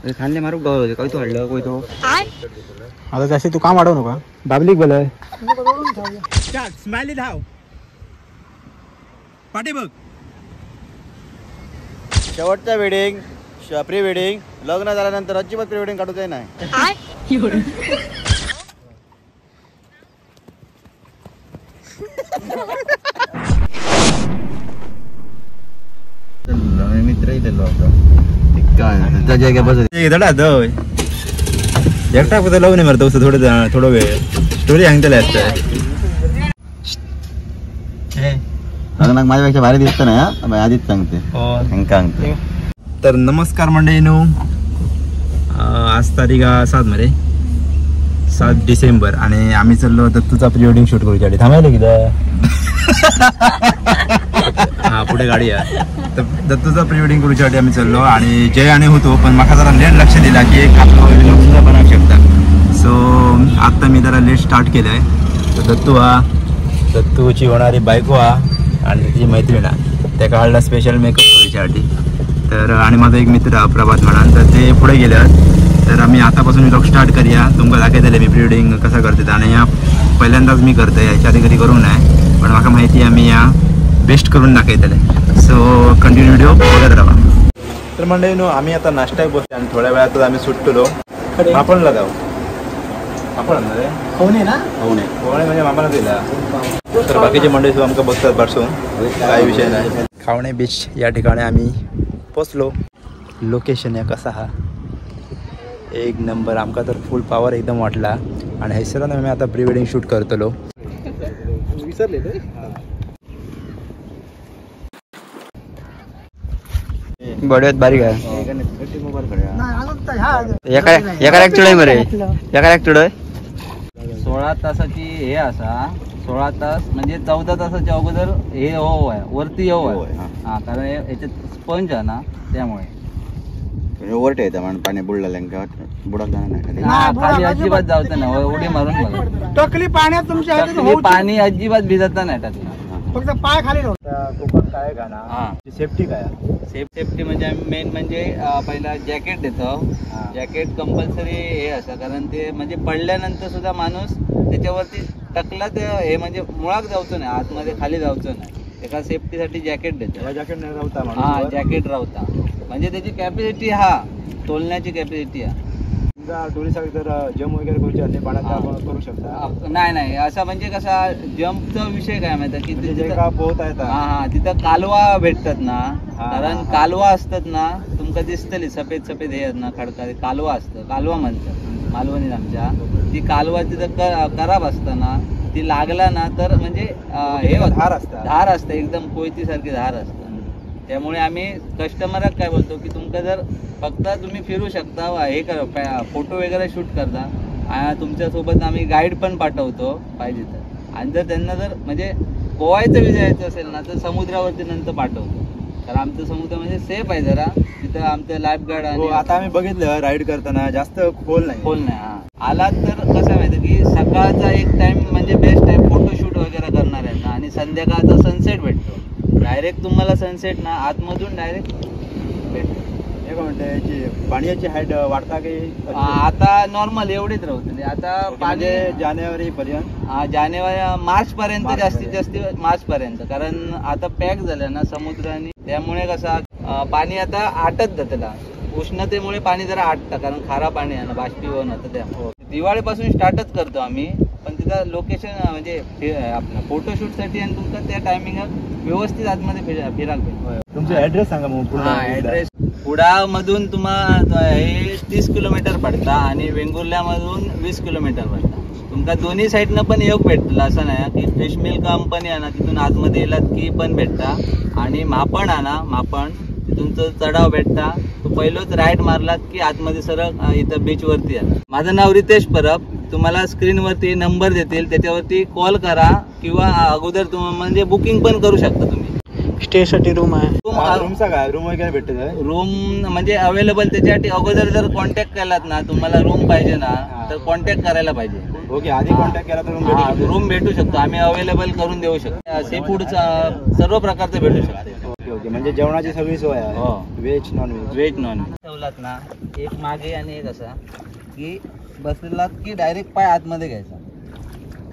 खाल्ले मारूक डोळ काय तो हडलं कोय तो आता जास्त तू काम वाढवू नका बाबलीक बोलय स्माइली धाव पाठी बघ शेवटचा वेडिंग प्री वेडिंग लग्न झाल्यानंतर अजिबात प्री वेडिंग काढूच नाही मित्र एकटा फक्त लावून मरतो थोडं वेळ स्टोरी सांगतले असतं लग्नाक माझ्यापेक्षा भारी दिसत नाही आधीच सांगते तर नमस्कार मंडळीनो आज तारीख 7 डिसेंबर आणि आम्ही चाललो दत्तूचा प्री वेडिंग शूट करूच्या थांबायला किती हा पुढे गाडी आहे तर दत्तूचा प्री वेडिंग करूच्यासाठी आम्ही चाललो आणि जय आणि होतो पण मला जरा लेट लक्ष दिला की एक आपला व्हिडिओ सुद्धा बनवू शकता सो आत्ता मी जरा लेट स्टार्ट केलं आहे तर दत्तूची होणारी बायको हा आणि तिची मैत्रीण त्या काळला स्पेशल मेकअप करूच्यासाठी तर आणि माझा एक मित्र प्रभात म्हणा तर ते पुढे गेल्यात तर आम्ही आतापासून व्लॉग स्टार्ट करूया तुमका दाखवतले मी प्री वेडिंग कसं करते आणि या पहिल्यांदाच मी करते याच्या आधी कधी करू नये पण मला माहिती आहे मी या बेस्ट करून दाखवतले सो कंटिन्यू व्हिडिओ बघत राहा तर मंडळीनो आम्ही आता नाश्त्याक बसतो आणि थोड्या वेळातच आम्ही सुटलो आपणला जाऊ आपण होणे ना होणे म्हणजे मामाला दिला तर बाकीचे मंडळी सुद्धा आमका बसतात बसून काही विषय नाही खावणे बीच या ठिकाणी आम्ही पोचलो लोकेशन या कसा हा एक नंबर आमका तर फुल पॉवर एकदम वाटला आणि हैसरानं आम्ही आता प्री वेडिंग शूट करतलो विसरले बडव्यात बारीक आहे एका चढाई मरे एका चढाई 16 तासाची हे असा 16 तास म्हणजे 14 तासाच्या अगोदर हे आहे वरती आहे हा कारण याच्यात स्पंज आहे ना त्यामुळे ओव्हरटे येतं म्हणून पाणी बुडलं बुडत नाही खाली अजिबात जावतं ना उडी मारून बघा टकली पाण्यात तुमच्या पाणी अजिबात भिजत नाही टाकलं फक्त पाय खाली कोकण काय का ना सेफ्टी काय सेफ्टी म्हणजे मेन म्हणजे पहिला जॅकेट देतो जॅकेट कंपल्सरी हे असं कारण ते म्हणजे पडल्यानंतर सुद्धा माणूस त्याच्यावरती टाकला ते हे म्हणजे मुळाक जाऊचं नाही आतमध्ये खाली जाऊचं नाही एका सेफ्टीसाठी जॅकेट देतो जॅकेट राहता म्हणजे त्याची कॅपॅसिटी तोलण्याची कॅपॅसिटी टुरिस्ट जर जम्प वगैरे करूचे पाण्यात करू शकता नाही असं म्हणजे कसा जम्पचा विषय काय माहिती की तिथे पोहता येतात तिथं कालवा भेटतात ना कारण कालवा असतात ना तुमका दिसतली सफेद हे ना खडका कालवा असतं कालवा म्हणतात मालवणीत आमच्या ती कालवा तिथं खराब असताना ती लागला ना तर म्हणजे हे धार असतं एकदम कोयतीसारखी धार असतं त्यामुळे आम्ही कस्टमरला काय बोलतो की तुमका जर फक्त तुम्ही फिरू शकता हे करा फोटो वगैरे शूट करता तुमच्यासोबत आम्ही गाईड पण पाठवतो पाहिजे तर आणि जर त्यांना जर म्हणजे पोहायचं विचारायचं असेल ना तर समुद्रावरती नंतर पाठवतो कारण आमचं समुद्र म्हणजे सेफ आहे जरा तिथं आमचं लाईफ गार्ड आणि आता आम्ही बघितलं राईड करताना जास्त खोल नाही आलात तर कसं माहिती की सकाळचा एक टाइम म्हणजे बेस्ट आहे फोटोशूट वगैरे करणार आहे ना आणि संध्याकाळचा सनसेट भेटतो डायरेक्ट तुम्हाला सनसेट ना आतमधून डायरेक्ट भेटतो पाण्याची हाईट वाढता की आता नॉर्मल एवढीच राहते आता पाणी जानेवारी पर्यंत मार्च पर्यंत जास्तीत जास्त मार्च पर्यंत कारण आता पॅक झालं ना समुद्र आणि त्यामुळे कसा पाणी आता आटत जातं उष्णतेमुळे पाणी जरा आटतं कारण खारा पाणी आहे ना बाष्पीभवन होतं त्यामुळे दिवाळीपासून स्टार्टच करतो आम्ही पण तिथं लोकेशन म्हणजे आपलं फोटोशूटसाठी आणि तुमचं त्या टायमिंग व्यवस्थित आतमध्ये फिरायला तुमचा ऍड्रेस सांगा मग ऍड्रेस कुडामधून तुम्हाला हे 30 किलोमीटर पडता आणि वेंगुर्ल्यामधून 20 किलोमीटर पडता तुमका दोन्ही साईडनं पण योग भेटला असं नाही की फिश मिल कंपनी आहे ना तिथून आतमध्ये येलात की पण भेटता आणि मापण आहे ना मापण तिथून चढाव भेटता तो पहिलोच राईड मारलात की आतमध्ये सरळ इथं बीचवरती आहे माझं नाव रितेश परब तुम्हाला स्क्रीनवरती नंबर देतील त्याच्यावरती कॉल करा किंवा अगोदर म्हणजे बुकिंग पण करू शकता तुम्ही स्टे साठी रूम आहे रूमचा काय रूम वगैरे भेटत रूम म्हणजे अवेलेबल त्याच्यासाठी अगोदर जर कॉन्टॅक्ट केलात ना तुम्हाला रूम पाहिजे ना तर कॉन्टॅक्ट करायला पाहिजे ओके आधी कॉन्टॅक्ट केला तर रूम भेटू शकतो आम्ही अवेलेबल करून देऊ शकतो सी फूडचा सर्व प्रकारचं भेटू शकतो ओके म्हणजे जेवणाची सगळी सोय आहे हो. Veg non veg veg non ठेवलात ना एक मागे आणि एक असा की बसलात की डायरेक्ट पाय आतमध्ये घ्यायचा.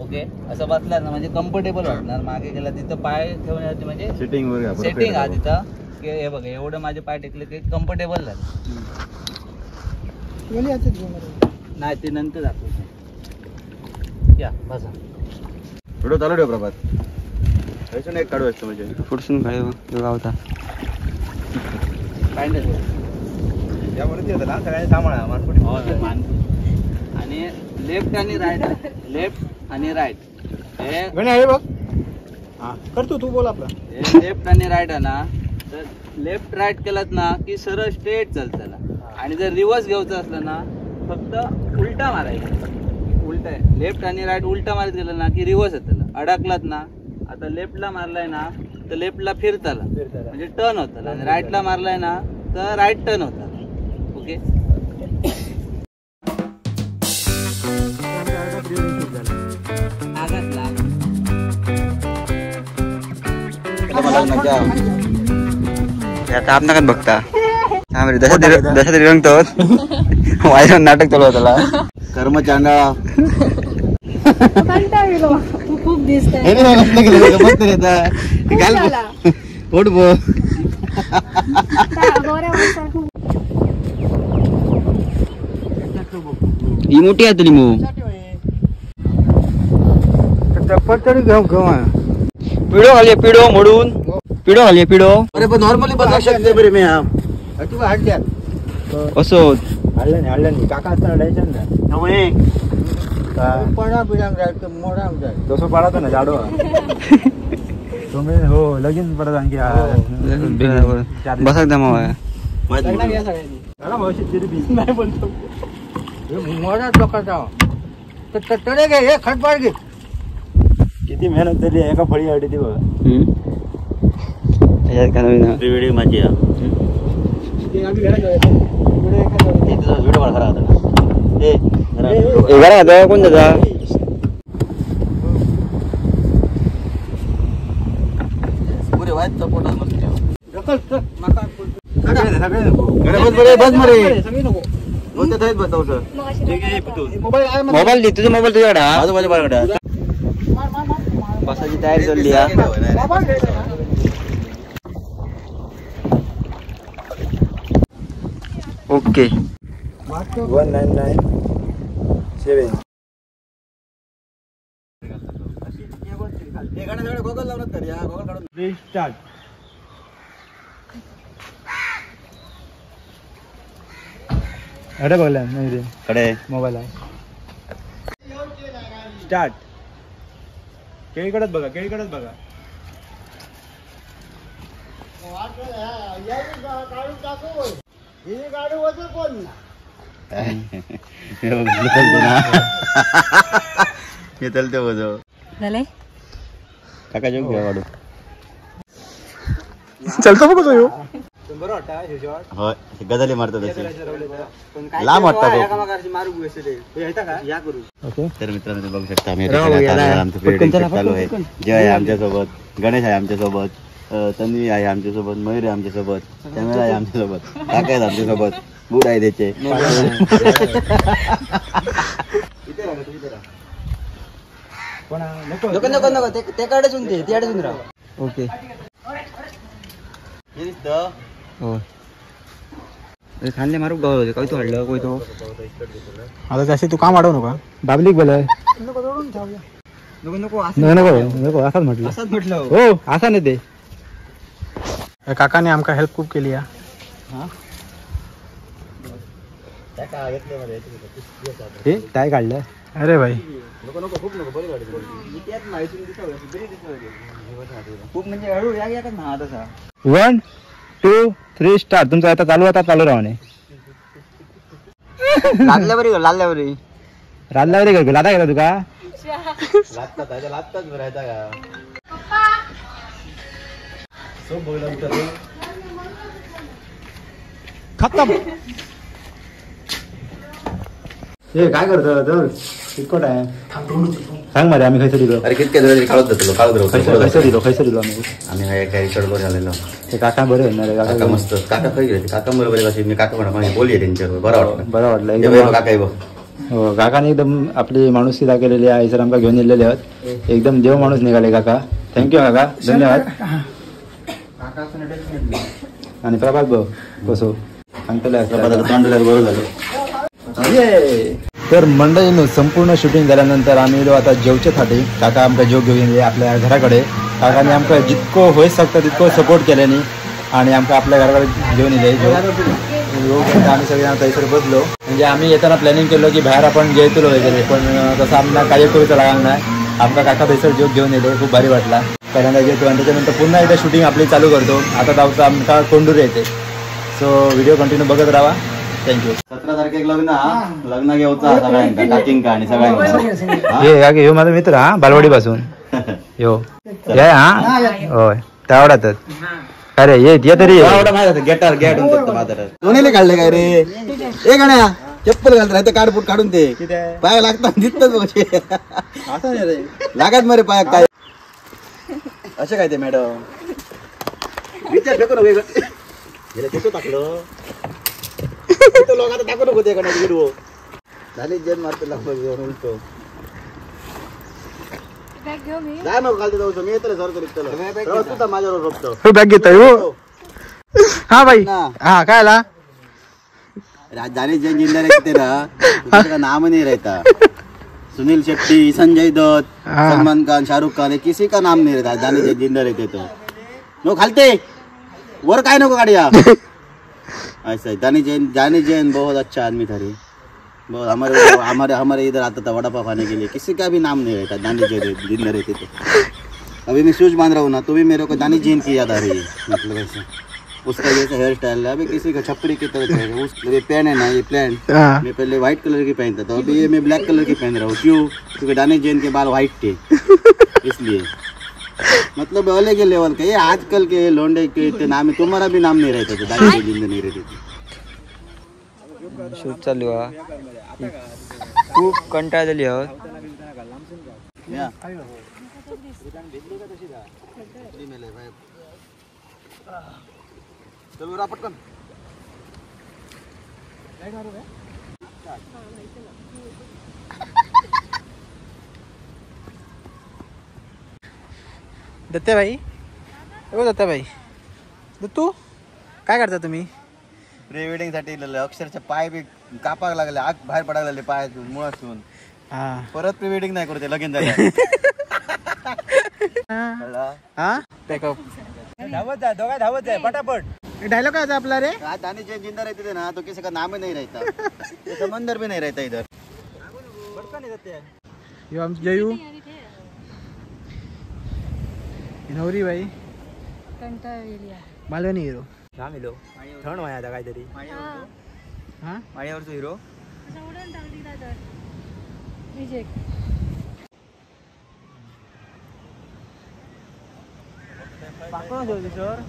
ओके असं बसलात ना म्हणजे कम्फर्टेबल वाटणार. मागे गेला तिथं पाय ठेवण्यासाठी म्हणजे सिटिंग वर सेटिंग आहे तिथं की हे बघा एवढं माझे पाय टेकले की कम्फर्टेबल झालं. नाही ते नंतर दाखवतो. या बसा. व्हिडिओ चालू ठेव प्रभात. त्याच्याने एक काढू असतो म्हणजे पुढसून काय गावता काय नाही यावरती होतं ना सगळ्यांनी सांभाळा मानकुटी आणि लेफ्ट आणि राईट लेफ्ट आणि राईट हे बघ करतो तू बोल आपला लेफ्ट आणि राईट आहे ना तर लेफ्ट राईट केलात ना की सरळ स्ट्रेट चालताला. आणि जर रिव्हर्स घ्यायचं असलं ना फक्त उलटा मारायचा. उलटा लेफ्ट आणि राईट उलटा मारत गेलं ना की रिव्हर्स येतला. अडकलात ना आता लेफ्टला मारलाय ना तर लेफ्टला फिरताला म्हणजे टर्न होताला आणि राईटला मारलाय ना तर राईट टर्न होताला. ओके आता आपण नका बघता दशा तरी रंगतो वायर नाटक चालू होता कर्म चांडाळा खूप दिसतंय पोट बो ही मोठी आहे तुली मग चप्पल तरी घेऊ पिढो घालिये पिढो मोडून पिढो घालिये पिढो. अरे पण नॉर्मली बघा शकते बरे मी हा तू हाडल्यात असो हाडलं नाही काका असताना टेन्शन नाही पडा पिढांक जायचं मोडांक जायचं तसं पडातो ना जाडो तुम्ही हो लगीन पडत आणखी बसा जमा नाही बोलतो मोडा लोकांचा तडे घे हे खटपाड घे किती मेहनत झाली एका फळी आडी ती बघा व्हिडिओ माझी व्हिडिओ मला खरा होता कोण दादा पुरे वाईट पोटात मस्त मोबाईल दे तुझा मोबाईल तुझ्याकडे आजूबाजूकडे बसाची तयारी चालली ओके 1997 गोगल लावणार कर या गोगल काढून स्टार्ट अरे बोला नाही रे कडे मोबाईल आहे स्टार्ट केळीकडेच बघा केळीकडेच बघा हे चलते बजव झाले काका जोक घ्या वाढू चलतो बघ तो बरं वाटतं होय गजाली मारतात तशी लांब वाटतं तर मित्रांनो तुम्ही बघू शकता आम्ही आमचं प्रिवेडिंग चालू आहे. जय आहे आमच्यासोबत, गणेश आहे आमच्यासोबत, तन्वी आहे आमच्यासोबत, मयूर आहे आमच्यासोबत, कॅमेरा आहे आमच्यासोबत, काका आहेत आमच्यासोबत, बूट आहे त्याचे नको नको नको ते काढच ते त्याडेच राहा. ओके हे दिसतं हो खाल्ले मारू गाव काय तो हडलं कोय तो आता जास्त तू काम वाढवू नका बाबलिक बोलाय नको नको नको नको असंच म्हटलं असंच म्हटलं हो असं नाही ते काकाने आमका हेल्प खूप केली आहे. हे काय काढलं अरे भाई खूप म्हणजे हळू या या का ना तसा 1 2 3 स्टार्ट तुमचं आता चालू राहणे लागल्यावरी राजल्यावरी कर लादा गेला तुका लागतात भरायचा का खतम हे काय करतो तर तिकट आहे सांग मरे आम्ही खैसर दिलो अरे कितके दिवस तरी काढत जातलो खैसर दिलो आम्ही आम्ही हा एका रिसॉर्टवर झालेलो ते काका बरे होणार रे काका मस्त काका खै गेले काका बरोबर कशी मी काका म्हणा बोलले त्यांच्यावर बरं वाटलं एकदम एकदम काका आहे हो काकाने एकदम आपली माणुसकी दाखवलेली आहे सर आमका घेऊन येलेले आहोत एकदम देव माणूस निघाले काका थँक्यू काका धन्यवाद आणि प्रभात भाऊ कसो सांगतले बरोबर झालं तर मंडळीनं संपूर्ण शूटिंग झाल्यानंतर आम्ही येलो आता जेवच्यासाठी काका आमका जेव घेऊन येले आपल्या घराकडे काकाने आमका जितको होई शकता तितको सपोर्ट केल्याने आणि आमका आपल्या घराकडे घेऊन येले आम्ही सगळे थंयसर बसलो म्हणजे आम्ही येताना प्लॅनिंग केलं की बाहेर आपण जेवतलो वगैरे पण तसं आमना काही करूचं लागणार नाही आमका काका थंयसर जेव घेऊन येले खूप भारी वाटला पहिल्यांदा जेवतो आणि त्याच्यानंतर पुन्हा एकदा शूटिंग आपली चालू करतो आता जाऊचं आमका कोंडूर येते सो व्हिडिओ कंटिन्यू बघत राहा थँक्यू 17 तारखेक लग्न घेऊचा सगळ्यांका काकींका आणि सगळ्यांका हे ह्यो माझा मित्र हा बालवाडी पासून यो हे हा होय त्यावडातच अरे ये तरी गेटार गेट म्हणतात दोन्हीले काढले काय रे ए गण्या चप्पल घालत राहते काढपूट काढून ते पाय लागतात दिसतच लागत मरे पाय काय असे काय ते मॅडम विचार फेकू नको टाकलं लोक आता टाकू नको ते व्हिडिओ झाली जेन मारतो उलटो जाय मग घालते जाऊ मी येतो सर माझ्यावर रोखतो बॅग घेतो हा भाई हा काय आला राजधानी जैन जिंदा रहते ना का नाम नहीं रहता सुनील शेट्टी संजय दत्त सलमान खान शाहरुख खान किसी का नाम नहीं रहता राजधानी जैन जिंदा रहते तो नो खालते वर काय नको गाड़िया ऐसा जानी जैन बहुत अच्छा आदमी था रे बहुत हमारे इधर आता था वड़ा पाव खाने के लिए किसी का भी नाम नहीं रहता दानी जैन जिंदा रहते तो अभी मैं शूज बांध रहा हूँ ना तो भी मेरे को दानी जैन की याद आ रही है मतलब ऐसा उसका जैसा हेयर स्टाइल है अभी किसी का छपरी की तरह उस ये पेन है ना ये प्लान मैं पहले व्हाइट कलर की पहनता था अभी ये मैं ब्लैक कलर की पहन रहा हूँ क्यों क्योंकि दानी जैन के बाल व्हाइट थे इसलिए मतलब अलग लेवल का ये आजकल के लोंडे के इतने नाम है तुम्हारा भी नाम नहीं रहता था दानी जैन जिंदा नहीं रहती थी शूट चालू आहे खूप कंटाळ झाली आहोत पटकन दत्ते भाई ओ दत्ते भाई दत्तू काय करता तुम्ही प्री वेडिंग साठी अक्षरशः पाय बी कापाक लागले आग बाहेर पडायला लागले पाय मुळातून परत प्री वेडिंग नाही करू ते लगीन झालं धावत जाय पटापट डायलॉग काय आपला रे दानी जैन जिंदा रहते थे ना तो किसी का नाम ही नहीं रहता समंदर भी नहीं रहता इधर यो आम जयू नवरी बाई मालवणी हिरो नाम हिरो थंड व्हाय आता काहीतरी हा माळ्यावरचो हिरो सर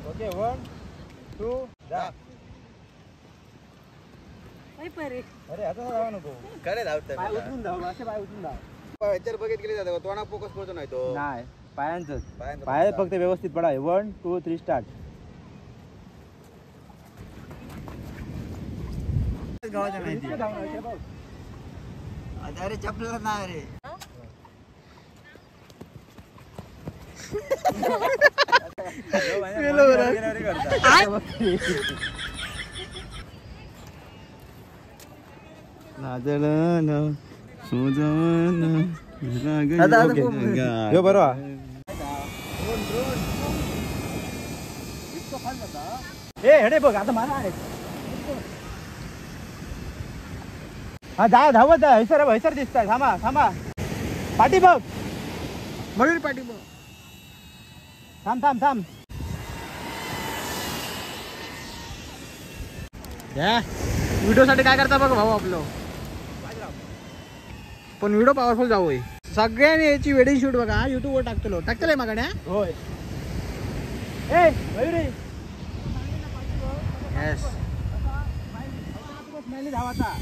ओके 1 2 जा अरे आता जाऊ नको करे धावतं पाय उचलून धाव असे पाय उचलून धाव पायावर बघित गेले जाते तोंडा फोकस करतो नाही तो नाही पायांचंच पाय फक्त व्यवस्थित पडाय 1 2 3 स्टार्ट गावाच्या माहिती अरे चपला नाही रे बरोबर हे बघ आता मला हा जा धावत जा हैसर दिसताय थांबा थांबा पाठी बघ मयूर पाठी बघ थांब थांब थांब व्हिडिओ साठी काय करता बघ भाऊ आपलं पण व्हिडिओ पॉवरफुल जाऊ सगळ्यांनी याची वेडिंग शूट बघा युट्यूब वर टाकतले मागण्या होय ए मयूर येस धाव आता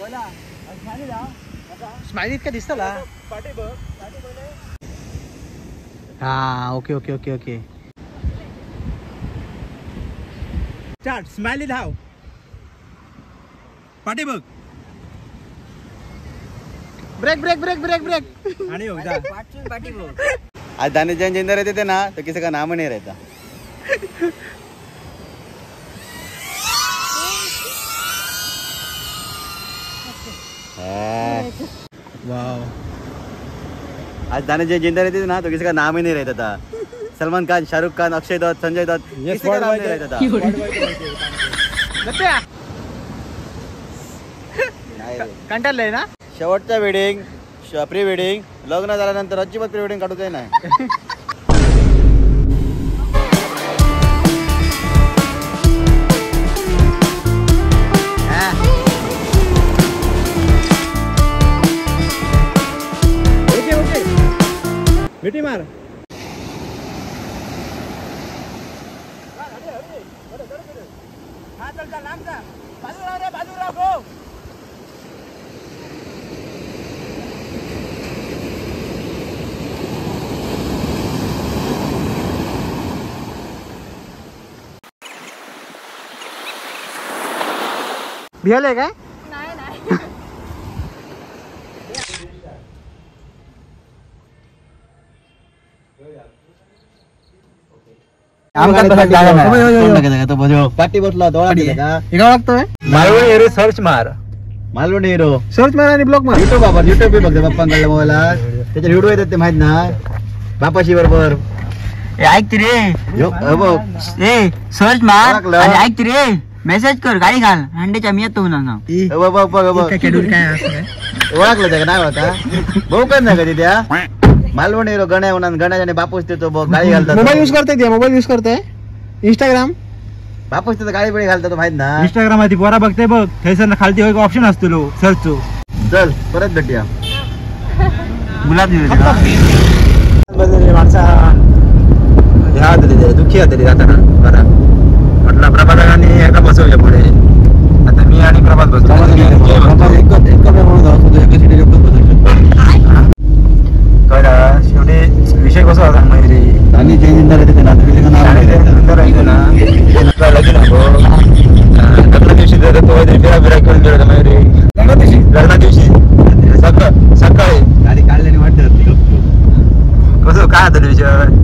बोला धाव स्माइली इतका दिसतला हा okay okay okay okay start smiley धाव पाठी बघ break break break break break आणि हो जा आज दाने जैन जिंदा रहते थे ना तो किसी का नाम ही नहीं रहता वाव आज दाने जैन जिंदा रहते थे ना तो किसी का नाम ही नहीं रहता था सलमान खान शाहरुख खान अक्षय दत्त संजय दत्त किसी का नाम नहीं रहता था कंटाळलंय ना शेवटचा वेडिंग प्री वेडिंग लग्न झाल्यानंतर अजिबात प्री वेडिंग काढूच नाही मिठी मार भियाले काय नाही नाही पाठी बसला लागतोय मालवणी हिरो सर्च मार मालवणी हिरो सर्च मार आणि ब्लॉक मार युट्यूब बाबा युट्यूब बी बघते पप्पांकडे मोबाईलात त्याचे व्हिडिओ येतात ते माहित ना बापाशी बरोबर ऐक रे ए सर्च मार ओळखलं. आणि ऐक रे मेसेज कर गाडी घाल हंडेच्या मी येतो ना ओळखलं त्या नाही ओळखा भाऊ कर ना कधी त्या मालवणी हिरो गण्या होणार गण्याच्या आणि बापूस देतो बघ गाडी घालतात मोबाईल युज करताय ते मोबाईल युज करताय इंस्टाग्राम बापूस देतो गाडी बिडी घालतात माहित ना इंस्टाग्राम मध्ये पोरा बघते बघ थैसर खालती ऑप्शन असतो सर्च चल परत भेटूया गुलाब माणसा ह्या दुःखी आदली जाताना बरा म्हटलं प्रभाताने एका बसवल्या पुढे आता मी आणि प्रभात बसतो शेवटी विषय कसा होता मयुरी आणि चेंज लग्न दिवशी तो फिरा फिरा घेऊन गेलो मयुरी लग्ना दिवशी सकाळी गाडी काढल्याने वाटत कसं काय होतं विषय